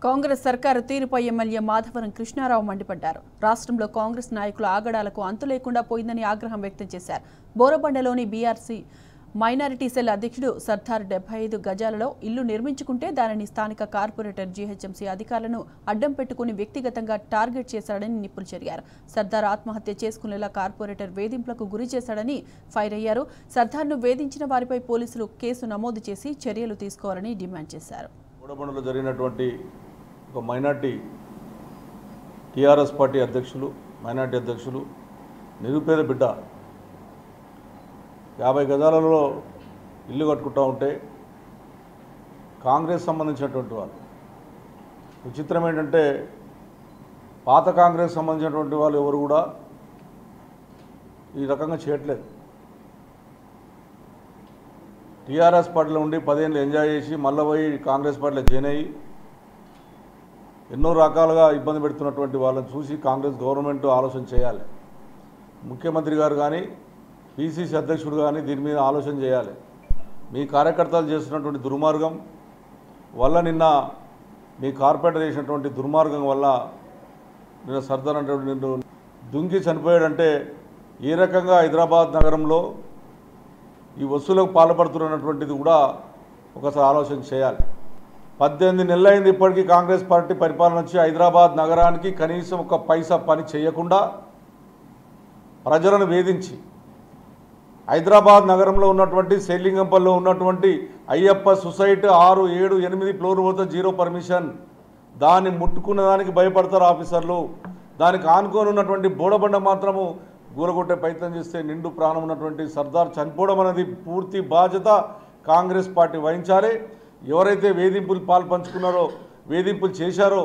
కాంగ్రెస్ సర్కారు తీరుపై ఎమ్మెల్యే మాధవరం కృష్ణారావు మండిపడ్డారు. రాష్ట్రంలో కాంగ్రెస్ నాయకుల ఆగడాలకు అంతు లేకుండా పోయిందని ఆగ్రహం వ్యక్తం చేశారు. బోరబండలోని బీఆర్సీ మైనారిటీ సెల్ అధ్యక్షుడు సర్దార్ 75 గజాలలో ఇల్లు నిర్మించుకుంటే దానిని స్థానిక కార్పొరేటర్ జీహెచ్ఎంసీ అధికారులను అడ్డం పెట్టుకుని వ్యక్తిగతంగా టార్గెట్ చేశాడని నిప్పులు చెరిగారు. సర్దార్ ఆత్మహత్య చేసుకునేలా కార్పొరేటర్ వేధింపులకు గురి చేశాడని ఫైర్ అయ్యారు. సర్దార్ను వేధించిన వారిపై పోలీసులు కేసు నమోదు చేసి చర్యలు తీసుకోవాలని డిమాండ్ చేశారు. బోరబండలో జరిగినటువంటి ఒక మైనార్టీ టీఆర్ఎస్ పార్టీ మైనార్టీ అధ్యక్షులు నిరుపేద బిడ్డ 50 గజాలలో ఇల్లు కట్టుకుంటూ ఉంటే కాంగ్రెస్ సంబంధించినటువంటి వాళ్ళు, విచిత్రం ఏంటంటే పాత కాంగ్రెస్ సంబంధించినటువంటి వాళ్ళు ఎవరు కూడా ఈ రకంగా చేయట్లేదు. టీఆర్ఎస్ పార్టీలో ఉండి 10 ఏళ్ళు ఎంజాయ్ చేసి మళ్ళీ పోయి కాంగ్రెస్ పార్టీలో జాయిన్ అయ్యి ఎన్నో రకాలుగా ఇబ్బంది పెడుతున్నటువంటి వాళ్ళని చూసి కాంగ్రెస్ గవర్నమెంట్ ఆలోచన చేయాలి. ముఖ్యమంత్రి గారు కానీ పిసిసి అధ్యక్షుడు కానీ దీని మీద ఆలోచన చేయాలి. మీ కార్యకర్తలు చేస్తున్నటువంటి దుర్మార్గం వల్ల, నిన్న మీ కార్పొరేటర్ చేసినటువంటి దుర్మార్గం వల్ల నిన్న సర్దార్ అంటే నిన్ను దుంకి చనిపోయాడంటే ఏ రకంగా హైదరాబాద్ నగరంలో ఈ వస్తువులకు పాల్పడుతున్నటువంటిది కూడా ఒకసారి ఆలోచన చేయాలి. 18 నెలలైంది ఇప్పటికీ కాంగ్రెస్ పార్టీ పరిపాలన వచ్చి హైదరాబాద్ నగరానికి కనీసం ఒక పైసా పని చేయకుండా ప్రజలను వేధించి హైదరాబాద్ నగరంలో ఉన్నటువంటి శ్రీలింగంపల్లిలో ఉన్నటువంటి అయ్యప్ప సొసైటీ 6, 7, 8 ఫ్లోర్ పోతే జీరో పర్మిషన్. దాన్ని ముట్టుకున్న దానికి భయపడతారు ఆఫీసర్లు. దానికి ఆనుకొని ఉన్నటువంటి బోడబండ మాత్రము గూలగొట్టే ప్రయత్నం చేస్తే నిండు ప్రాణం ఉన్నటువంటి సర్దార్ చనిపోవడం అనేది పూర్తి బాధ్యత కాంగ్రెస్ పార్టీ వహించాలి. ఎవరైతే వేధింపులు పాల్పంచుకున్నారో, వేధింపులు చేశారో,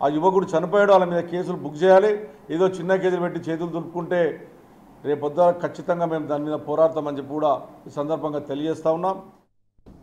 ఆ యువకుడు చనిపోయాడో వాళ్ళ మీద కేసులు బుక్ చేయాలి. ఏదో చిన్న కేసులు పెట్టి చేతులు దులుపుకుంటే రేపొద్దు ఖచ్చితంగా మేము దాని మీద పోరాడతామని చెప్పి కూడా ఈ సందర్భంగా తెలియజేస్తా ఉన్నాం.